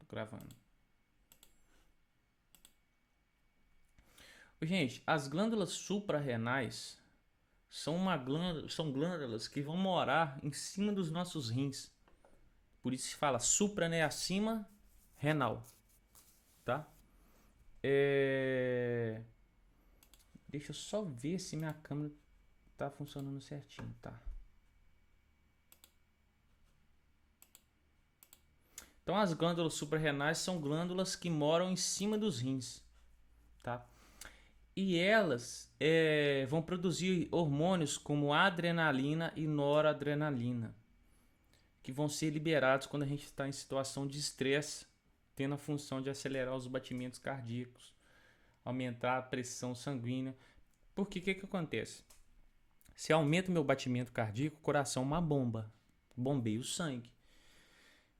tô gravando. Gente, as glândulas suprarrenais são glândulas que vão morar em cima dos nossos rins. Por isso se fala supra, né? Acima renal, tá? Deixa eu só ver se minha câmera tá funcionando certinho, tá? Então as glândulas suprarrenais são glândulas que moram em cima dos rins, tá? E elas vão produzir hormônios como adrenalina e noradrenalina, que vão ser liberados quando a gente está em situação de estresse, tendo a função de acelerar os batimentos cardíacos, aumentar a pressão sanguínea. Porque o que acontece? Se aumenta o meu batimento cardíaco, o coração é uma bomba, bombeia o sangue.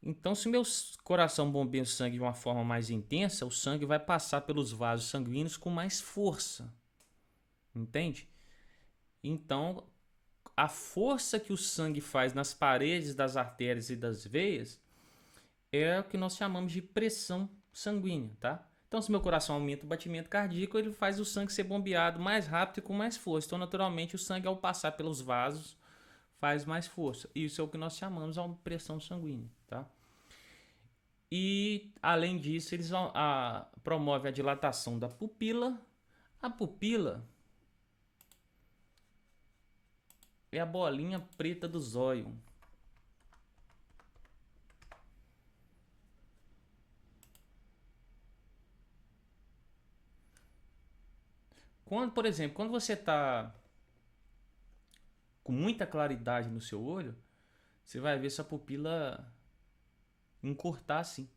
Então, se o meu coração bombeia o sangue de uma forma mais intensa, o sangue vai passar pelos vasos sanguíneos com mais força. Entende? Então, a força que o sangue faz nas paredes das artérias e das veias é o que nós chamamos de pressão sanguínea, tá? Então, se meu coração aumenta o batimento cardíaco, ele faz o sangue ser bombeado mais rápido e com mais força. Então, naturalmente, o sangue, ao passar pelos vasos, faz mais força. Isso é o que nós chamamos de pressão sanguínea, tá? E, além disso, eles promovem a dilatação da pupila. A pupila é a bolinha preta do zóio. Quando, por exemplo, quando você está com muita claridade no seu olho, você vai ver sua pupila encurtar assim.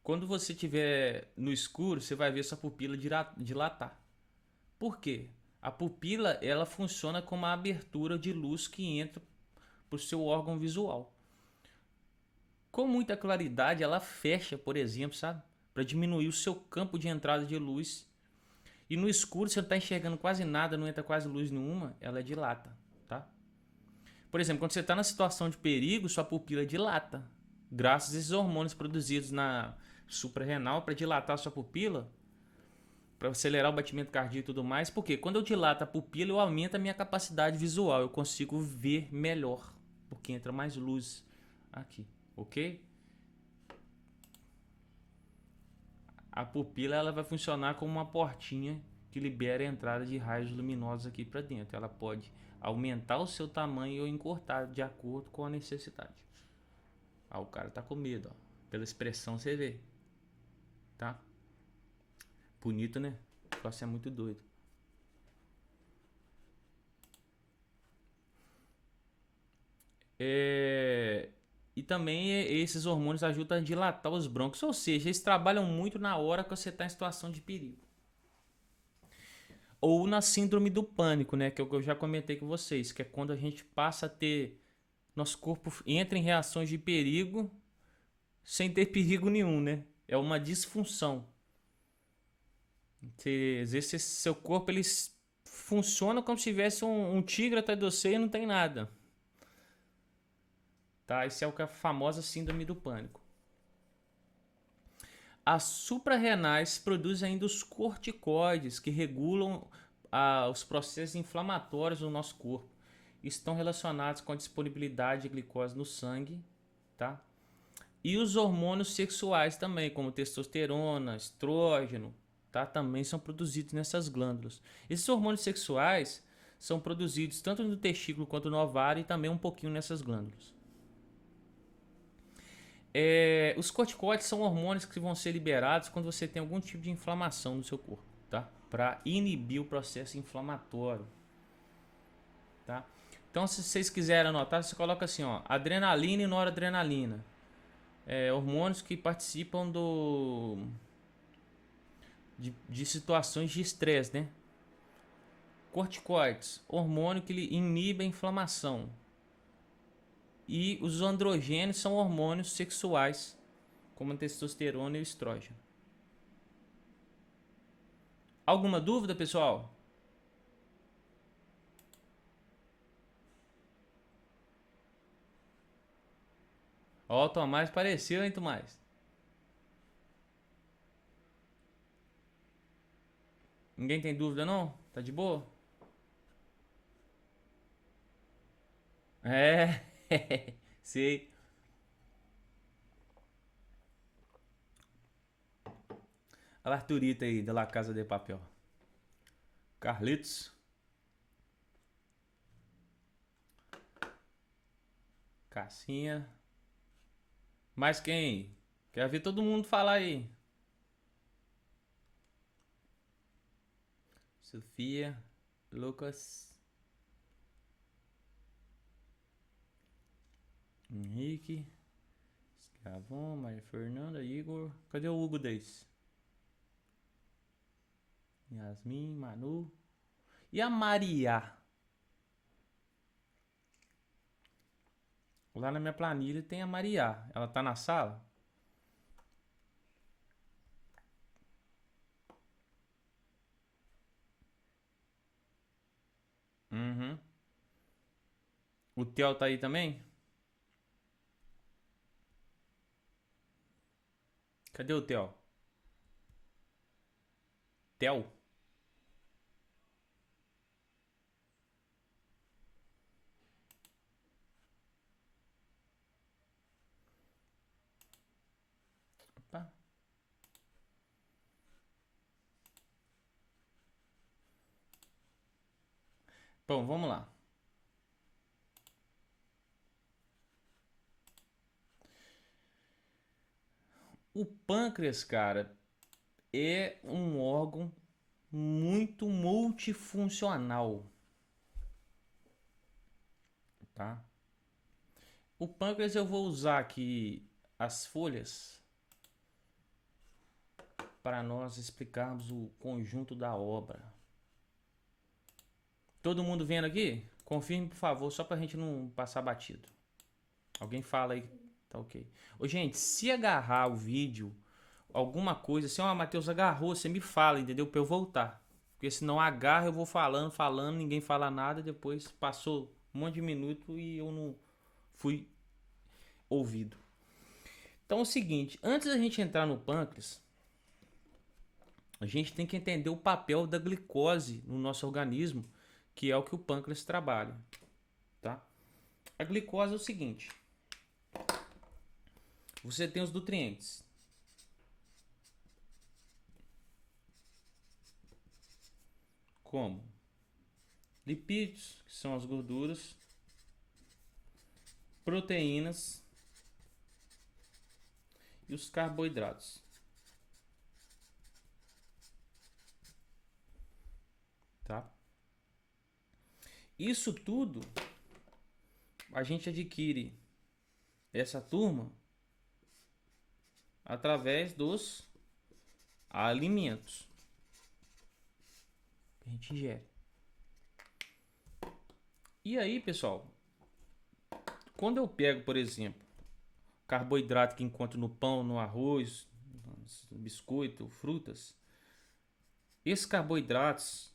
Quando você estiver no escuro, você vai ver sua pupila dilatar. Por quê? A pupila ela funciona como a abertura de luz que entra para o seu órgão visual. Com muita claridade, ela fecha, por exemplo, sabe? Para diminuir o seu campo de entrada de luz. E no escuro, você não está enxergando quase nada, não entra quase luz nenhuma, ela dilata, tá? Por exemplo, quando você está na situação de perigo, sua pupila dilata. Graças a esses hormônios produzidos na suprarrenal para dilatar a sua pupila, para acelerar o batimento cardíaco e tudo mais. Porque quando eu dilato a pupila, eu aumento a minha capacidade visual. Eu consigo ver melhor, porque entra mais luz aqui, ok? A pupila ela vai funcionar como uma portinha que libera a entrada de raios luminosos aqui para dentro. Ela pode aumentar o seu tamanho ou encurtar de acordo com a necessidade. O cara tá com medo, ó. Pela expressão você vê, tá? Bonito, né? O negócio é muito doido. E também esses hormônios ajudam a dilatar os brônquios, ou seja, eles trabalham muito na hora que você está em situação de perigo. Ou na síndrome do pânico, né? Que eu já comentei com vocês, que é quando a gente passa a ter... Nosso corpo entra em reações de perigo sem ter perigo nenhum, né? É uma disfunção. Às vezes seu corpo ele funciona como se tivesse um tigre atrás de você e não tem nada. Tá? Isso é o que é a famosa síndrome do pânico. As suprarrenais produzem ainda os corticoides que regulam os processos inflamatórios do nosso corpo. Estão relacionados com a disponibilidade de glicose no sangue, tá? E os hormônios sexuais também, como testosterona, estrógeno, tá? Também são produzidos nessas glândulas. Esses hormônios sexuais são produzidos tanto no testículo quanto no ovário e também um pouquinho nessas glândulas. Os corticoides são hormônios que vão ser liberados quando você tem algum tipo de inflamação no seu corpo, tá? Para inibir o processo inflamatório, tá? Então, se vocês quiserem anotar, você coloca assim, ó, adrenalina e noradrenalina. Hormônios que participam de situações de estresse, né? Corticoides, hormônio que inibe a inflamação. E os androgênios são hormônios sexuais, como a testosterona e o estrógeno. Alguma dúvida, pessoal? Ó, o Tomás pareceu, hein, Tomás? Ninguém tem dúvida, não? Tá de boa? É, sei. A Arthurita aí, da La Casa de Papel. Carlitos, Cassinha. Mais quem? Quero ver todo mundo falar aí. Sofia, Lucas, Henrique, Escravon, Maria Fernanda, Igor. Cadê o Hugo desse? Yasmin, Manu. E a Maria? Lá na minha planilha tem a Maria. Ela tá na sala? Uhum. O Theo tá aí também? Cadê o Theo? Theo? Opa. Bom, vamos lá. O pâncreas, cara, é um órgão muito multifuncional, tá? O pâncreas eu vou usar aqui as folhas para nós explicarmos o conjunto da obra. Todo mundo vendo aqui? Confirme, por favor, só pra gente não passar batido. Alguém fala aí, tá ok. Ô, gente, se agarrar o vídeo, alguma coisa, se o Matheus agarrou, você me fala, entendeu? Pra eu voltar. Porque senão agarra, eu vou falando, ninguém fala nada, depois passou um monte de minuto e eu não fui ouvido. Então é o seguinte, antes da gente entrar no pâncreas, a gente tem que entender o papel da glicose no nosso organismo, que é o que o pâncreas trabalha, tá? A glicose é o seguinte: você tem os nutrientes. Como? Lipídios, que são as gorduras, proteínas e os carboidratos. Tá? Isso tudo a gente adquire essa turma através dos alimentos que a gente ingere. E aí, pessoal, quando eu pego, por exemplo, carboidrato que encontro no pão, no arroz, no biscoito, frutas, esses carboidratos,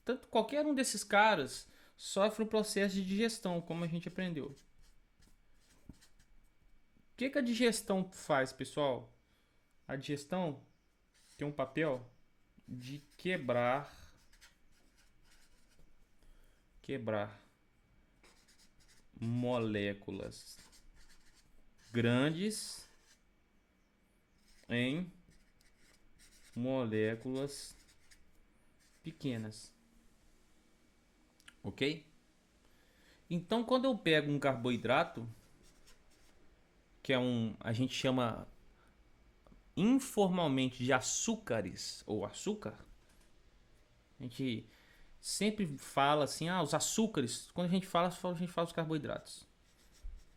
tanto qualquer um desses caras, sofre um processo de digestão, como a gente aprendeu. O que a digestão faz, pessoal? A digestão tem um papel de quebrar moléculas grandes em moléculas pequenas. Ok? Então, quando eu pego um carboidrato, que é a gente chama informalmente de açúcares ou açúcar, a gente sempre fala assim, os açúcares. Quando a gente fala os carboidratos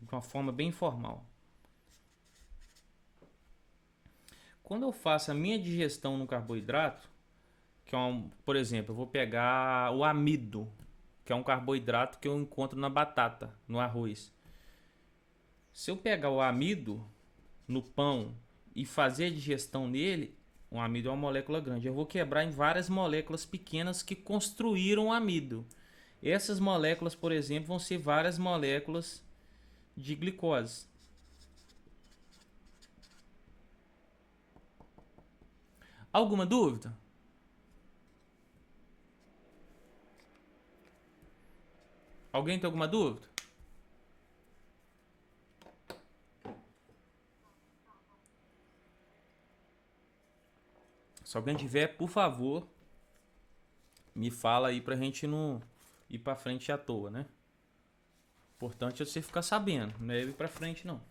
de uma forma bem informal. Quando eu faço a minha digestão no carboidrato, que é por exemplo, eu vou pegar o amido, que é um carboidrato que eu encontro na batata, no arroz. Se eu pegar o amido no pão e fazer a digestão nele, o amido é uma molécula grande. Eu vou quebrar em várias moléculas pequenas que construíram o amido. Essas moléculas, por exemplo, vão ser várias moléculas de glicose. Alguma dúvida? Alguém tem alguma dúvida? Se alguém tiver, por favor, me fala aí pra gente não ir pra frente à toa, né? Importante é você ficar sabendo, não é ir pra frente não.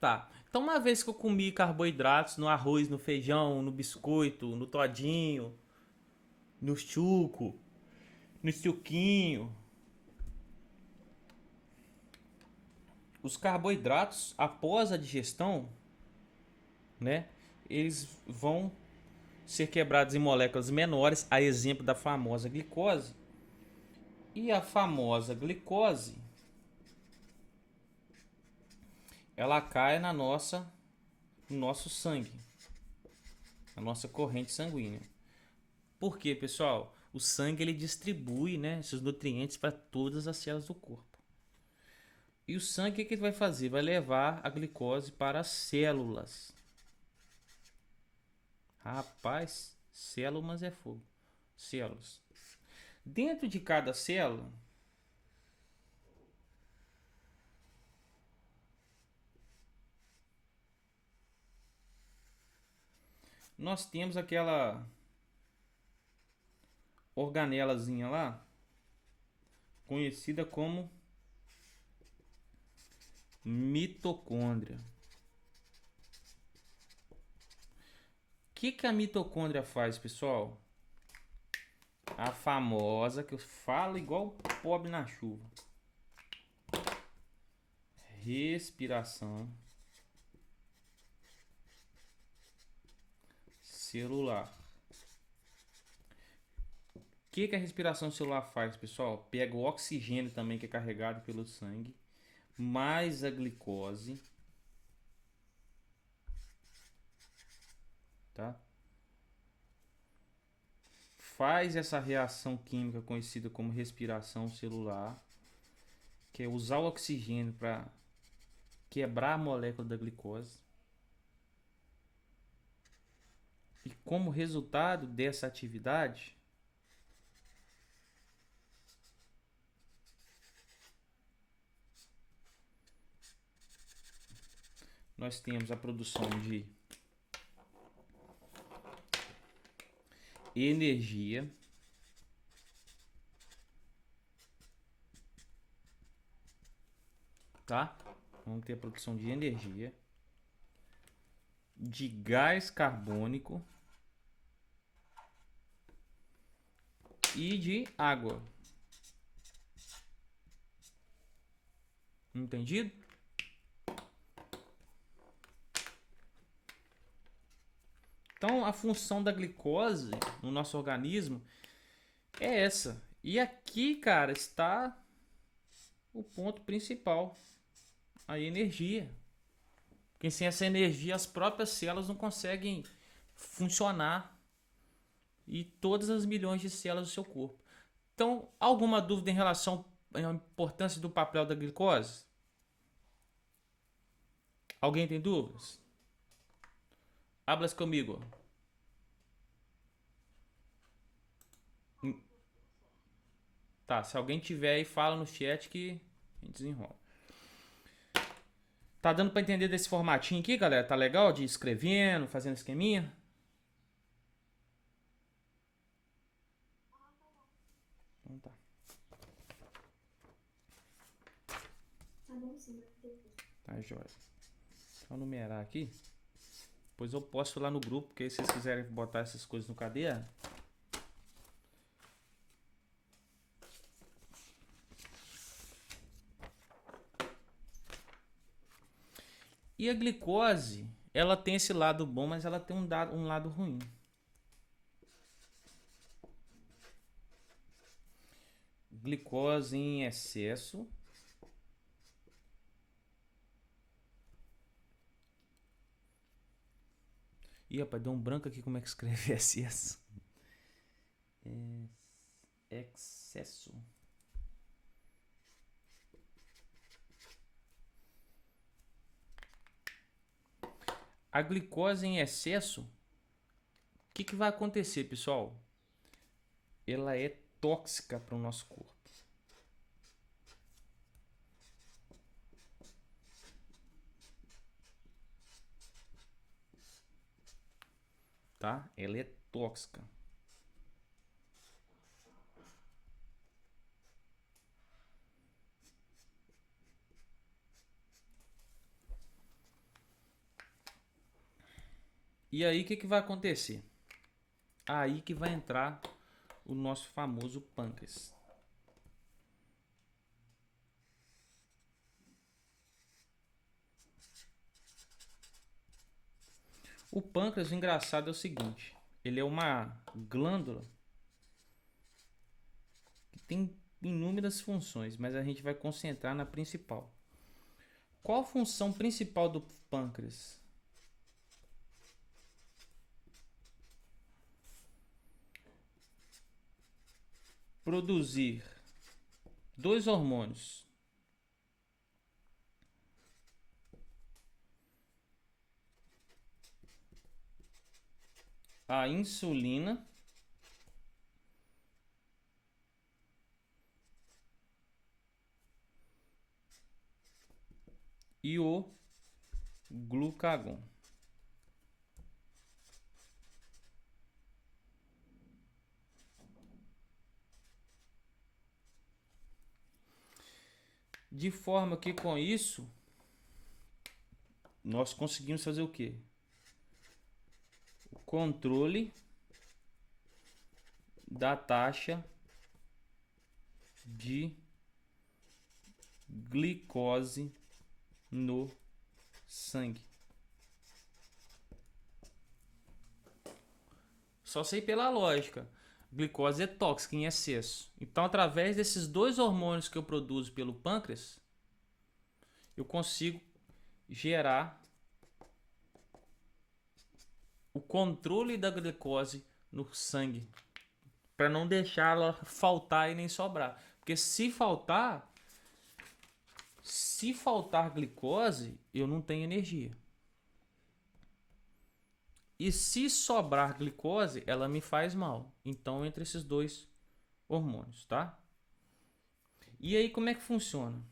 Tá. Então, uma vez que eu comi carboidratos no arroz, no feijão, no biscoito, no todinho, no chuco, no suquinho, os carboidratos, após a digestão, né, eles vão ser quebrados em moléculas menores, a exemplo da famosa glicose. E a famosa glicose, ela cai no nosso sangue, na nossa corrente sanguínea. Por quê, pessoal? O sangue ele distribui, né, esses nutrientes para todas as células do corpo. E o sangue o que ele vai fazer? Vai levar a glicose para as células. Rapaz, células é fogo. Células. Dentro de cada célula, nós temos aquela organelazinha lá, conhecida como mitocôndria. O que a mitocôndria faz, pessoal? A famosa, que eu falo igual pobre na chuva. Respiração celular. O que a respiração celular faz, pessoal? Pega o oxigênio também que é carregado pelo sangue, mais a glicose, tá? Faz essa reação química conhecida como respiração celular, que é usar o oxigênio para quebrar a molécula da glicose. E como resultado dessa atividade, nós temos a produção de energia, tá? Vamos ter a produção de energia, de gás carbônico e de água. Entendido? Então, a função da glicose no nosso organismo é essa. E aqui, cara, está o ponto principal, a energia. Porque sem essa energia, as próprias células não conseguem funcionar e todas as milhões de células do seu corpo. Então, alguma dúvida em relação à importância do papel da glicose? Alguém tem dúvidas? Hablas comigo. Tá, se alguém tiver aí, fala no chat que a gente desenrola. Tá dando pra entender desse formatinho aqui, galera? Tá legal de ir escrevendo, fazendo esqueminha? Então tá. Tá bom sim, Tá, jóia. Deixa eu numerar aqui. Depois eu posto lá no grupo, porque se vocês quiserem botar essas coisas no caderno. E a glicose, ela tem esse lado bom, mas ela tem um lado ruim. Glicose em excesso. Ih, rapaz, deu um branco aqui como é que escreve excesso. Excesso. A glicose em excesso, o que vai acontecer, pessoal? Ela é tóxica para o nosso corpo. Tá? Ela é tóxica. E aí, o que vai acontecer? Aí que vai entrar o nosso famoso pâncreas. O pâncreas, o engraçado é o seguinte, ele é uma glândula que tem inúmeras funções, mas a gente vai concentrar na principal. Qual a função principal do pâncreas? Produzir dois hormônios. A insulina e o glucagon. De forma que com isso nós conseguimos fazer o quê? O controle da taxa de glicose no sangue. Só sei pela lógica. Glicose é tóxica em excesso. Então, através desses dois hormônios que eu produzo pelo pâncreas, eu consigo gerar o controle da glicose no sangue, para não deixar ela faltar e nem sobrar. Porque se faltar glicose, eu não tenho energia. E se sobrar glicose, ela me faz mal. Então, entre esses dois hormônios, tá? E aí, como é que funciona?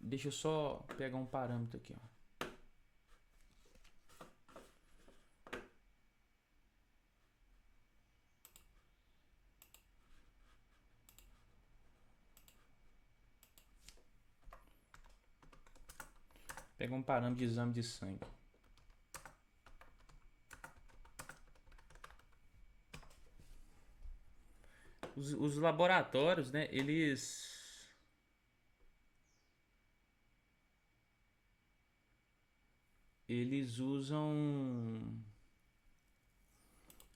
Deixa eu só pegar um parâmetro aqui, ó. Pega um parâmetro de exame de sangue. Os laboratórios, né, eles usam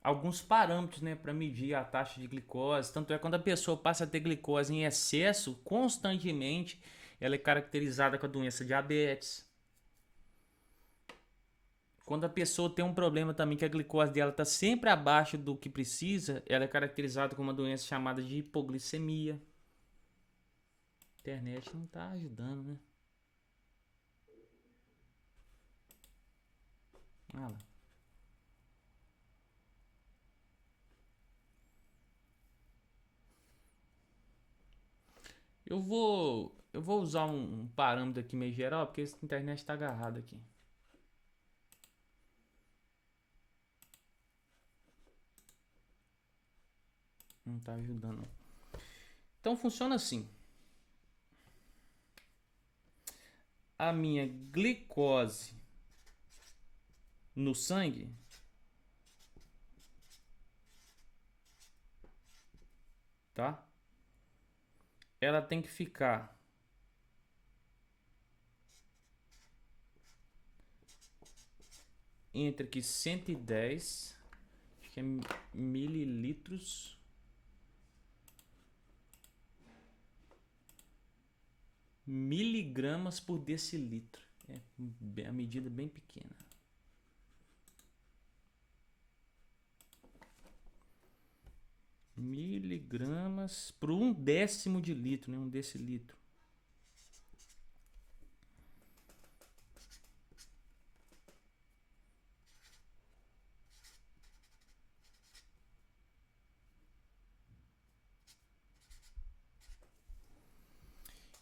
alguns parâmetros, né, para medir a taxa de glicose. Tanto é quando a pessoa passa a ter glicose em excesso constantemente, ela é caracterizada com a doença diabetes. Quando a pessoa tem um problema também que a glicose dela está sempre abaixo do que precisa, ela é caracterizada com uma doença chamada de hipoglicemia. A internet não está ajudando, né? Ah lá. Eu vou usar um parâmetro aqui meio geral, porque a internet está agarrada aqui. Não está ajudando. Então funciona assim. A minha glicose no sangue tá? Ela tem que ficar entre aqui 110, acho que é mililitros miligramas por decilitro. É a medida bem pequena. Miligramas por 1/10 de litro, né? 1 decilitro.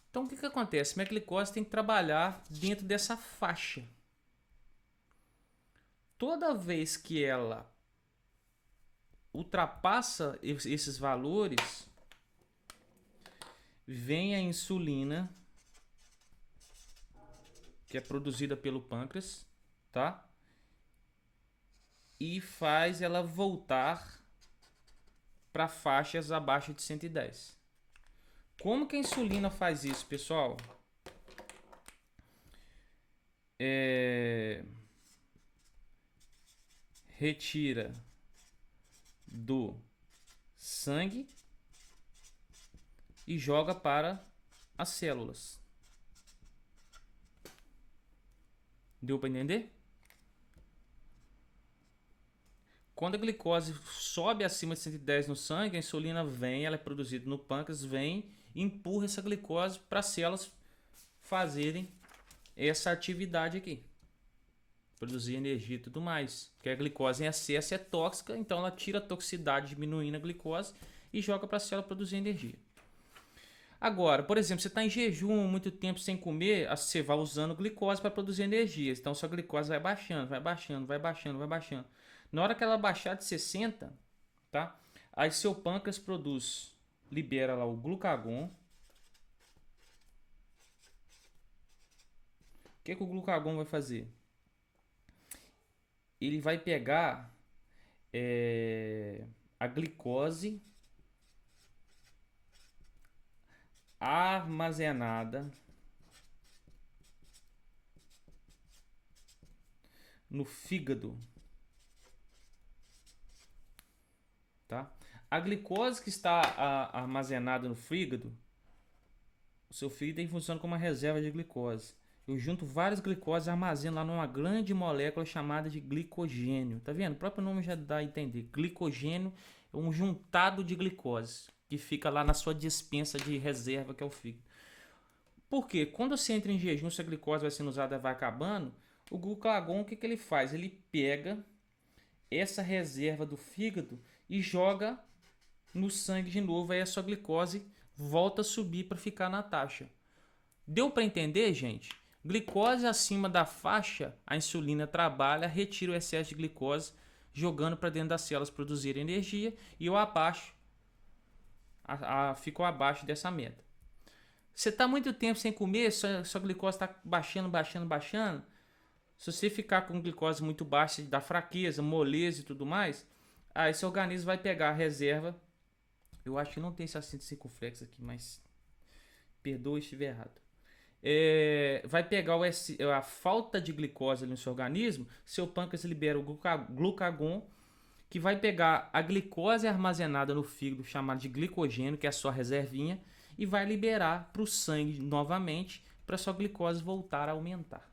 Então, o que acontece? Minha glicose tem que trabalhar dentro dessa faixa. Toda vez que ela ultrapassa esses valores, vem a insulina, que é produzida pelo pâncreas, tá? E faz ela voltar para faixas abaixo de 110. Como que a insulina faz isso, pessoal? Retira do sangue e joga para as células. Deu para entender? Quando a glicose sobe acima de 110 no sangue, a insulina vem, ela é produzida no pâncreas, vem e empurra essa glicose para as células fazerem essa atividade aqui. Produzir energia e tudo mais. Porque a glicose em excesso é tóxica, então ela tira a toxicidade diminuindo a glicose e joga para a célula produzir energia. Agora, por exemplo, você está em jejum muito tempo sem comer, você vai usando glicose para produzir energia. Então sua glicose vai baixando, vai baixando, vai baixando, vai baixando. Na hora que ela baixar de 60, tá? Aí seu pâncreas produz, libera lá o glucagon. O que o glucagon vai fazer? Ele vai pegar a glicose armazenada no fígado, tá? A glicose que está armazenada no fígado, o seu fígado funciona como uma reserva de glicose. Eu junto várias glicoses e armazeno lá numa grande molécula chamada de glicogênio. Tá vendo? O próprio nome já dá a entender. Glicogênio é um juntado de glicose que fica lá na sua dispensa de reserva, que é o fígado. Por quê? Quando você entra em jejum, se a glicose vai sendo usada, vai acabando, o glucagon, o que ele faz? Ele pega essa reserva do fígado e joga no sangue de novo, aí a sua glicose volta a subir para ficar na taxa. Deu para entender, gente? Glicose acima da faixa, a insulina trabalha, retira o excesso de glicose, jogando para dentro das células produzir energia, e eu abaixo, ficou abaixo dessa meta. Você está muito tempo sem comer, sua glicose está baixando, baixando, baixando. Se você ficar com glicose muito baixa, dá fraqueza, moleza e tudo mais, aí seu organismo vai pegar a reserva. Eu acho que não tem esse acento circunflexo aqui, mas perdoe se estiver errado. Vai pegar a falta de glicose ali no seu organismo, seu pâncreas libera o glucagon, que vai pegar a glicose armazenada no fígado, chamada de glicogênio, que é a sua reservinha, e vai liberar para o sangue novamente, para a sua glicose voltar a aumentar,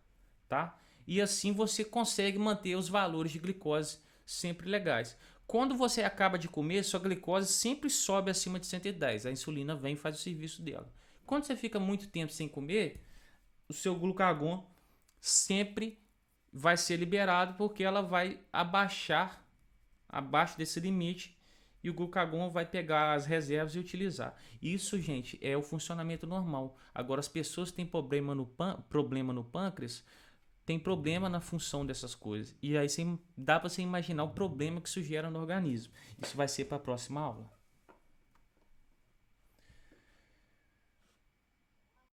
tá? E assim você consegue manter os valores de glicose sempre legais. Quando você acaba de comer, sua glicose sempre sobe acima de 110. A insulina vem e faz o serviço dela. Quando você fica muito tempo sem comer, o seu glucagon sempre vai ser liberado, porque ela vai abaixar abaixo desse limite e o glucagon vai pegar as reservas e utilizar. Isso, gente, é o funcionamento normal. Agora, as pessoas que têm problema no pâncreas, tem problema na função dessas coisas. E aí dá para você imaginar o problema que isso gera no organismo. Isso vai ser para a próxima aula.